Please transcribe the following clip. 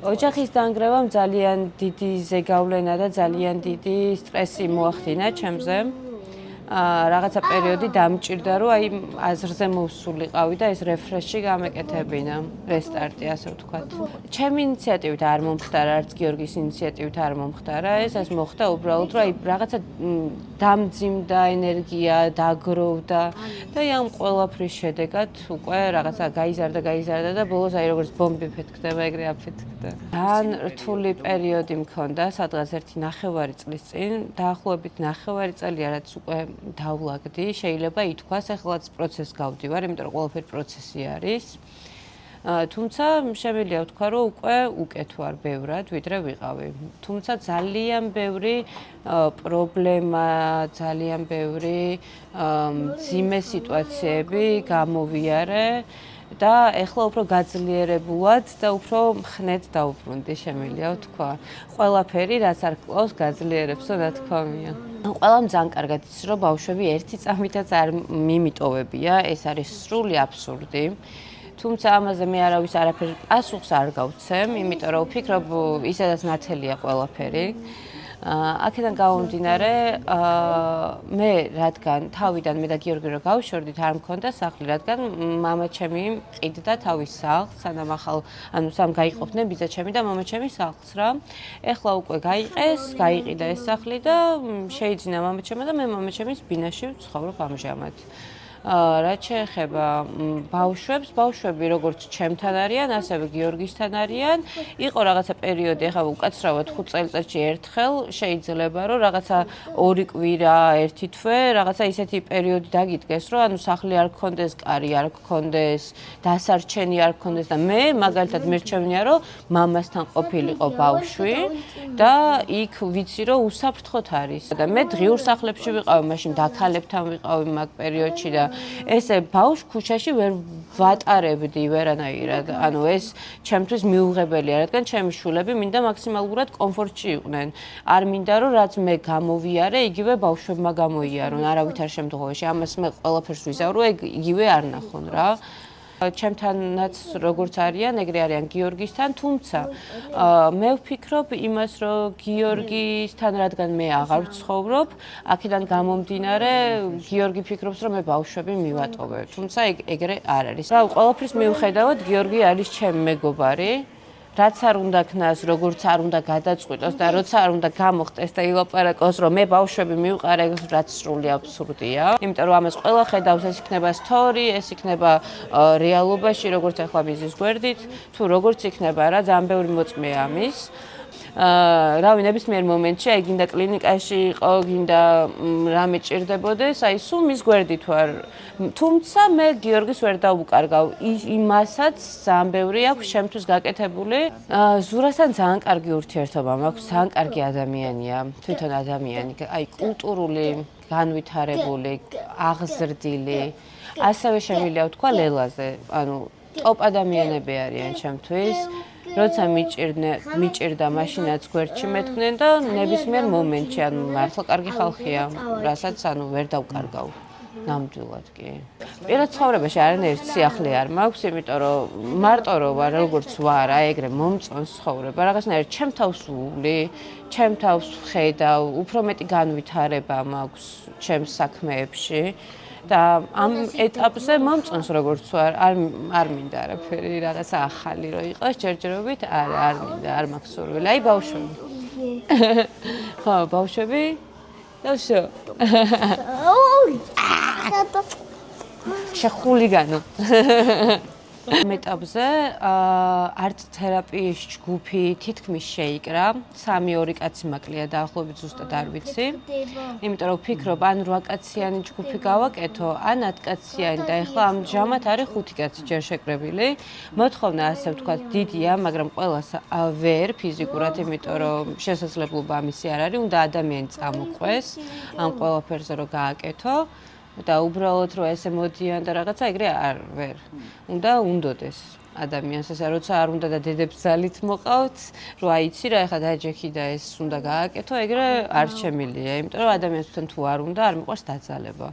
ოჯახის დანგრევამ ძალიან დიდი ზეგავლენა და ძალიან დიდი სტრესი მოახდინა ჩემზე. Რაღაცა პერიოდი დამჭირდა, რომ აი აზრზე მოვსულიყავი და ეს რეფრეში გამეკეთებინა, რესტარტი, ასე ვთქვათ. ჩემი ინიციატივით არ მომხდარა, არც გიორგის ინიციატივით არ მომხდარა ეს მოხდა უბრალოდ, რომ აი რაღაცა დამძიმდა ენერგია, დაგროვდა და აი ამ ყველაფრის შედეგად უკვე რაღაცა გაიზარდა და ბოლოს აი როგორც ბომბი ფეთქდება, ეგრე აფეთქდა. ძალიან რთული პერიოდი მქონდა, სადღაც 1.5 წლის წინ, დაახლოებით 1.5 წელია, რაც უკვე დავლაგდი, შეიძლება ითქვას, ახლაც პროცესს გავდივარ, იმიტომ რომ ყველაფერი პროცესი არის. თუმცა შემიძლია ვთქვა, რომ უკვე უკეთ ვარ ბევრად, ვიდრე ვიყავი. თუმცა ძალიან ბევრი პრობლემა, ძალიან ბევრი მძიმე სიტუაციები გამოვიარე და ეხლა უფრო გაძლიერებულად და უფრო მხნედ დავუბრუნდი, შემიძლია ვთქვა. ყველაფერი, რაც არ გყავს, გაძლიერებსო, რა თქმა უნდა. ყველამ ძალიან კარგად იცის, რომ ბავშვები ერთი წამითაც არ მიმიტოვებია, ეს არის სრული აბსურდი. თუმცა ამაზე მე არავის არაფერ პასუხს არ გავცემ, იმიტომ რომ ვფიქრობ, ისედაც ნათელია ყველაფერი. აქედან გამომდინარე, მე რადგან თავიდან მე და გიორგი რო გავშორდით, არ მქონდა სახლი, რადგან მამა ჩემი ყიდდა თავის სახლს, სანამ სამ გაიყოფდნენ ბიძა ჩემი და მამა ჩემი სახლს რა. ეხლა უკვე გაიყიდა ეს სახლი და შეიძინა მამა ჩემმა და მე მამა ჩემის ბინაში ვცხოვრობ ამჟამად. რაც შეეხება ბავშვებს, ბავშვები როგორც ჩემთან არიან, ასევე გიორგისთან არიან. იყო რაღაცა პერიოდი, ახლა უკაცრავად 5 წელიწადში ერთხელ შეიძლება რომ რაღაცა 2 კვირა, 1 თვე, რაღაცა ისეთი პერიოდი დაგიდგეს, რომ სახლი არ გქონდეს, კარი არ გქონდეს, დასარჩენი არ გქონდეს და მე მაგალითად მერჩევნია, რომ მამასთან ყოფილიყო ბავშვი და იქ ვიცი, რომ უსაფრთხოდ არის. და მე დღიურ სახლებში ვიყავი, მაშინ დაქალებთან ვიყავი მაგ პერიოდში და ესე ბავშვ ქუჩაში ვერ ვატარებდი ვერანაირად. ეს ჩემთვის მიუღებელია, რადგან ჩემი შულები მინდა მაქსიმალურად კომფორტში იყვნენ. არ მინდა რომ რაც მე გამოვიარე, იგივე ბავშვებმა გამოიარონ არავითარ შემთხვევაში. ამას მე ყველაფერს ვიზავრო, იგივე არ ნახონ რა. ჩემთანაც როგორც არიან, ეგრე არიან გიორგისთან, თუმცა მე ვფიქრობ იმას, რომ გიორგისთან, რადგან მე აღარ ვცხოვრობ, აქედან გამომდინარე, გიორგი ფიქრობს, რომ მე ბავშვები მივატოვებ. თუმცა ეგრე არ არის. რა, ყველაფრის მიუხედავად, გიორგი არის ჩემი მეგობარი. რაც არ უნდა ქნას, როგორც არ უნდა გადაწყვიტოს და როცა არ უნდა გამოხტეს და ილაპარაკოს, რომ მე ბავშვები მივყარე, რაც სრული აბსურდია. იმიტომ რომ ამას ყველა ხედავს, ეს იქნება სტორი, ეს იქნება რეალობაში, როგორც ახლა მიზის გვერდით, თუ როგორც იქნება რა, ძალიან ბევრი მოწმეა ამის. რავი, ნებისმიერ მომენტში, აი გინდა კლინიკაში იყო, გინდა რამე ჭირდებოდეს, აი სულ მის გვერდით ვარ. თუმცა მე გიორგის ვერ დავუკარგავ. იმასაც ძალიან ბევრი აქვს შემთვის გაკეთებული. ზურასთან ძალიან კარგი ურთიერთობა მაქვს, ძალიან კარგი ადამიანია, თვითონ ადამიანი, აი კულტურული, განვითარებული, აღზრდილი. ასევე შემიძლია ვთქვა ლელაზე, ტოპ ადამიანები არიან ჩემთვის. როცა მიჭირდა მაშინაც გვერდში მეთქნენ და ნებისმიერ მომენტში, მართლა კარგი ხალხია, რასაც ვერ დავკარგავ. ნამდვილად კი. პირად ცხოვრებაში არანაირი სიახლე არ მაქვს, იმიტომ რომ მარტო რო ვარ, როგორც ვარ, ეგრე მომწონს ცხოვრება, რაღაცნაირად ჩემ თავს ვული, ჩემ თავს ვხედავ, უფრო მეტი განვითარება მაქვს ჩემს საქმეებში. და ამ ეტაპზე მომწონს როგორც ვარ, არ მინდა არაფერი, რაღაცა ახალი რო იყოს, ჯერჯერობით არ მინდა, არ მაქვს სურვილი. აი ბავშვები. ხო, ბავშვები? დავშო. შეხულიგანო. ამ ეტაპზე არტ თერაპიის ჯგუფი თითქმის შეიკრა. 3-2 კაცი მაკლია დაახლოებით ზუსტად არ ვიცი. იმიტომ რომ ვფიქრობ, ან 8 კაციანი ჯგუფი გავაკეთო, ან 10 კაციანი და ეხლა ამჟამად არის 5 კაცი ჯერ შეკრებილი. მოთხოვნა ასე ვთქვათ დიდია, მაგრამ ყველას ვერ ფიზიკურად, იმიტომ რომ შესაძლებლობა ამისი არ არის, უნდა ადამიანი წამოყვეს ამ ყველაფერზე რომ გააკეთო. და უბრალოდ რომ ესე მოდიან და რაღაცა ეგრე ვერ. უნდოდეს ადამიანს ესე როცა არ უნდა და დედებს ძალით მოყავთ, რომ აიცი რა ეხლა დაჯექი და ეს უნდა გააკეთო, ეგრე არ შემილია, იმიტომ რომ ადამიანს თან თუ არ უნდა, არ მიყვარს დაძალება.